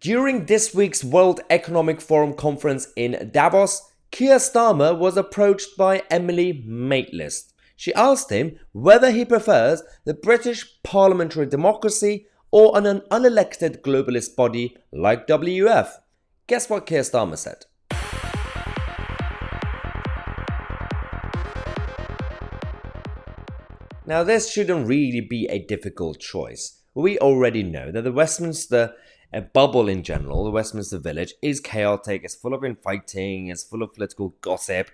During this week's World Economic Forum conference in Davos, Keir Starmer was approached by Emily Maitlis. She asked him whether he prefers the British parliamentary democracy or an unelected globalist body like WEF. Guess what Keir Starmer said? Now, this shouldn't really be a difficult choice. We already know that the Westminster bubble in general, the Westminster Village, is chaotic, it's full of infighting, it's full of political gossip.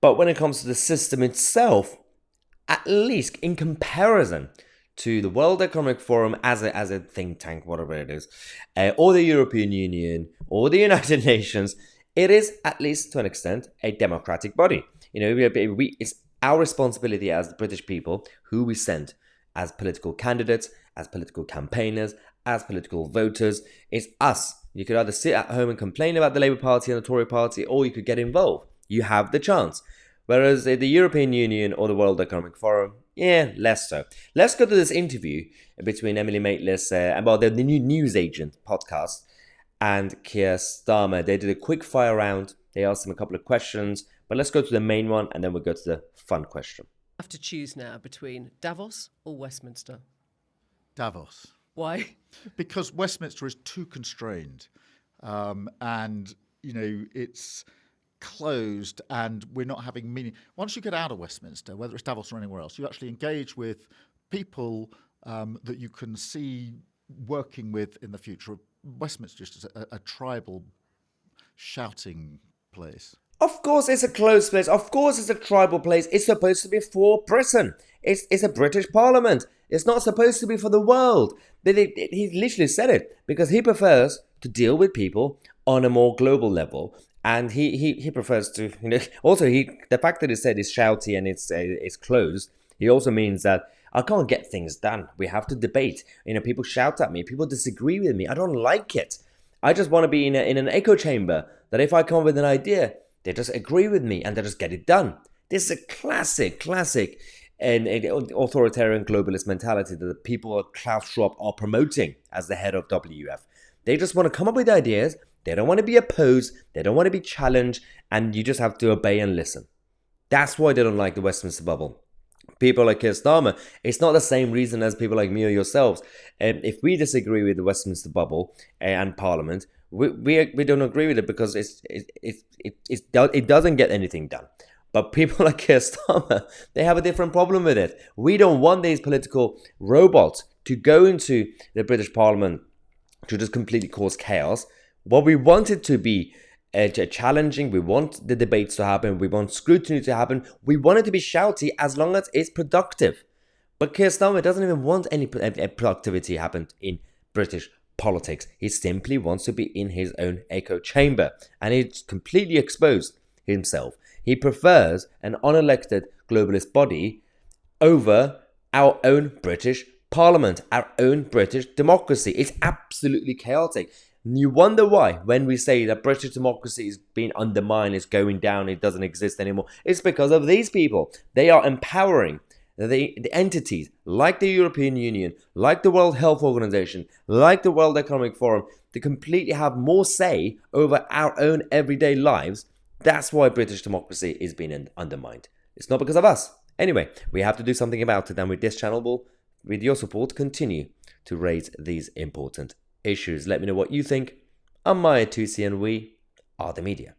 But when it comes to the system itself, at least in comparison to the World Economic Forum as a think tank, whatever it is, or the European Union, or the United Nations, it is, at least to an extent, a democratic body. It's our responsibility as the British people, who we send as political candidates, as political campaigners, as political voters. It's us. You could either sit at home and complain about the Labour Party and the Tory Party, or you could get involved. You have the chance. Whereas the European Union or the World Economic Forum, less so. Let's go to this interview between Emily Maitlis and the new News Agent podcast and Keir Starmer. They did a quick fire round. They asked him a couple of questions, but let's go to the main one and then we'll go to the fun question. I have to choose now between Davos or Westminster. Davos. Why? Because Westminster is too constrained, and it's closed, and we're not having meaning. Once you get out of Westminster, whether it's Davos or anywhere else, you actually engage with people that you can see working with in the future. Westminster is just a tribal shouting place. Of course it's a closed place. Of course it's a tribal place. It's supposed to be for Britain. It's a British parliament. It's not supposed to be for the world. He literally said it because he prefers to deal with people on a more global level. And he prefers to, also the fact that he said it's shouty and it's closed, he also means that I can't get things done. We have to debate. People shout at me. People disagree with me. I don't like it. I just want to be in an echo chamber that if I come up with an idea, they just agree with me and they just get it done. This is a classic and authoritarian globalist mentality that the people at Klaus Schwab are promoting as the head of WEF. They just want to come up with ideas. They don't want to be opposed. They don't want to be challenged. And you just have to obey and listen. That's why they don't like the Westminster bubble. People like Keir Starmer, it's not the same reason as people like me or yourselves. If we disagree with the Westminster bubble and Parliament, we don't agree with it because it doesn't get anything done. But people like Keir Starmer, they have a different problem with it. We don't want these political robots to go into the British Parliament to just completely cause chaos. What we want it to be challenging. We want the debates to happen. We want scrutiny to happen. We want it to be shouty as long as it's productive. But Keir Starmer doesn't even want any productivity happen in British politics. He simply wants to be in his own echo chamber. And he's completely exposed himself. He prefers an unelected globalist body over our own British Parliament, our own British democracy. It's absolutely chaotic. You wonder why, when we say that British democracy is being undermined, it's going down, it doesn't exist anymore. It's because of these people. They are empowering the entities like the European Union, like the World Health Organization, like the World Economic Forum, to completely have more say over our own everyday lives. That's why British democracy is being undermined. It's not because of us. Anyway, we have to do something about it, and with this channel will, with your support, continue to raise these important issues. Let me know what you think. I'm Tousi, and we are the media.